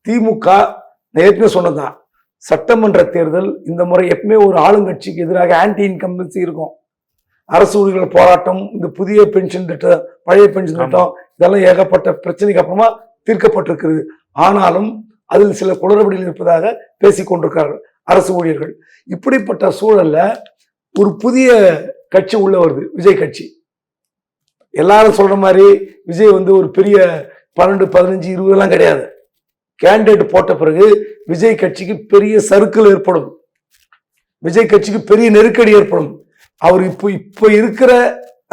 திமுக ஏற்கனவே சொன்னதான், சட்டமன்ற தேர்தல் இந்த முறை எப்பவுமே ஒரு ஆளுங்கட்சிக்கு எதிராக ஆன்டி இன்கம்பன்சி இருக்கும். அரசு ஊழியர்கள் போராட்டம், இந்த புதிய பென்ஷன் திட்டம், பழைய பென்ஷன் திட்டம், இதெல்லாம் ஏகப்பட்ட பிரச்சனைக்கு அப்புறமா தீர்க்கப்பட்டிருக்கிறது. ஆனாலும் அதில் சில குளறுபடிகள் இருப்பதாக பேசிக் கொண்டிருக்கிறார்கள் அரசு ஊழியர்கள். இப்படிப்பட்ட சூழல்ல ஒரு புதிய கட்சி உள்ள வருது, விஜய் கட்சி. எல்லாரும் சொல்ற மாதிரி விஜய் ஒரு பெரிய 12, 15, 20 எல்லாம் கிடையாது. கேண்டிடேட் போட்ட பிறகு விஜய் கட்சிக்கு பெரிய சறுக்கல் ஏற்படும், விஜய் கட்சிக்கு பெரிய நெருக்கடி ஏற்படும். அவர் இப்ப இருக்கிற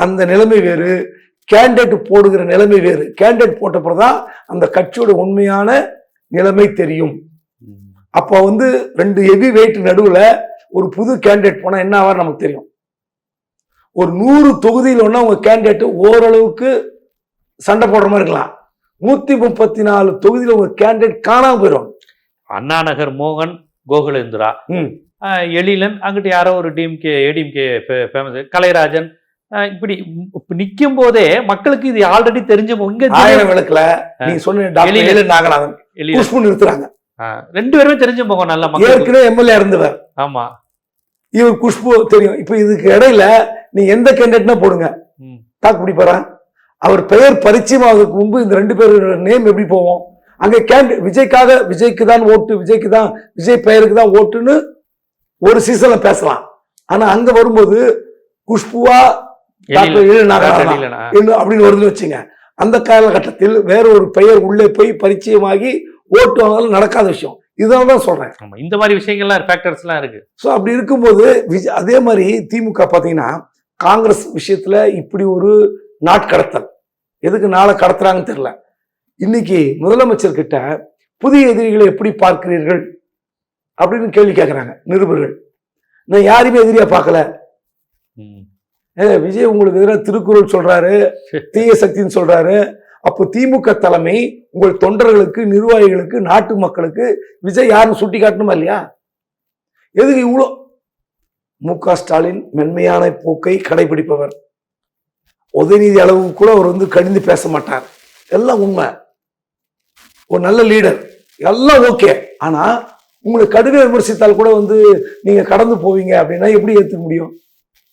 அந்த நிலைமை வேறு, கேண்டிடேட் போடுகிற நிலைமை வேறு. கேண்டிடேட் போட்ட பிறகுதான் அந்த கட்சியோட உண்மையான நிலைமை தெரியும். அப்ப 2 ஹெவி வெயிட் நடுவுல ஒரு புது கேண்டிடேட் போனா என்ன ஆவார் நமக்கு தெரியும். ஒரு 100 தொகுதியில் உங்க கேண்டிடேட் ஓரளவுக்கு சண்டை போடுற மாதிரி இருக்கலாம். 134 தொகுதியில் உங்க கேண்டிடேட் காணாம போயிடும். அண்ணா நகர் மோகன், கோகுலேந்திரா, எழிலன், அங்கிட்டு யாரோ ஒரு ஏடிஎம்கே ஃபேமஸ் கலைராஜன், இப்படி நிக்கும் போதே மக்களுக்கு இது ஆல்ரெடி தெரிஞ்சவங்க. 1000 விளக்குல நீங்க சொன்ன நாகநாதன் நிறுத்துறாங்க. 2 பேருமே தெரிஞ்ச போகும். நல்ல மக்கள் ஏற்கனவே எம்எல்ஏ இருந்தவர். ஆமா, இவர் குஷ்பு தெரியும். இப்ப இதுக்கு இடையில நீ எந்த கேண்டிடேட்னா போடுங்க, தாக்கு பிடிப்பாரா? அவர் பெயர் பரிச்சயமாவதற்கு முன்பு இந்த 2 பேரோட நேம் எப்படி போவோம்? அங்க விஜய்க்கு தான் ஓட்டு, விஜய் பெயருக்கு தான் ஓட்டுன்னு ஒரு சீசன்ல பேசலாம். ஆனா அங்க வரும்போது குஷ்புவா அப்படின்னு வருதுன்னு வச்சுங்க. அந்த காலகட்டத்தில் வேற ஒரு பெயர் உள்ளே போய் பரிச்சயமாகி ஓட்டு வாங்காலும் நடக்காத விஷயம். இதனால தான் சொல்றேன். இந்த மாதிரி விஷயங்கள்லாம் ஃபேக்டர்ஸ்லாம் இருக்கு. ஸோ அப்படி இருக்கும்போது அதே மாதிரி திமுக பார்த்தீங்கன்னா காங்கிரஸ் விஷயத்துல இப்படி ஒரு நாட்கடத்தல், எதுக்கு நாளை கடத்துறாங்கன்னு தெரியல. இன்னைக்கு முதலமைச்சர் கிட்ட புதிய எதிரிகளை எப்படி பார்க்கிறீர்கள் அப்படின்னு கேள்வி கேட்கிறாங்க நிருபர்கள். நான் யாரையுமே எதிரியா பார்க்கல. விஜய் உங்களுக்கு எதிராக திருக்குறள் சொல்றாரு, தீய சக்தின்னு சொல்றாரு. அப்போ திமுக தலைமை உங்கள் தொண்டர்களுக்கு, நிர்வாகிகளுக்கு, நாட்டு மக்களுக்கு விஜய் யாருன்னு சுட்டி காட்டணுமா இல்லையா? எதுக்கு இவ்வளோ? மு.க. ஸ்டாலின் மென்மையான போக்கை கடைபிடிப்பவர். உதயநிதி அளவுக்கு கூட அவர் கடிந்து பேச மாட்டார். எல்லாம் உண்மை. ஒரு நல்ல லீடர், எல்லாம் ஓகே. ஆனா உங்களை கடுமையாக விமர்சித்தால் கூட நீங்க கடந்து போவீங்க அப்படின்னா எப்படி ஏற்றுக்க முடியும்?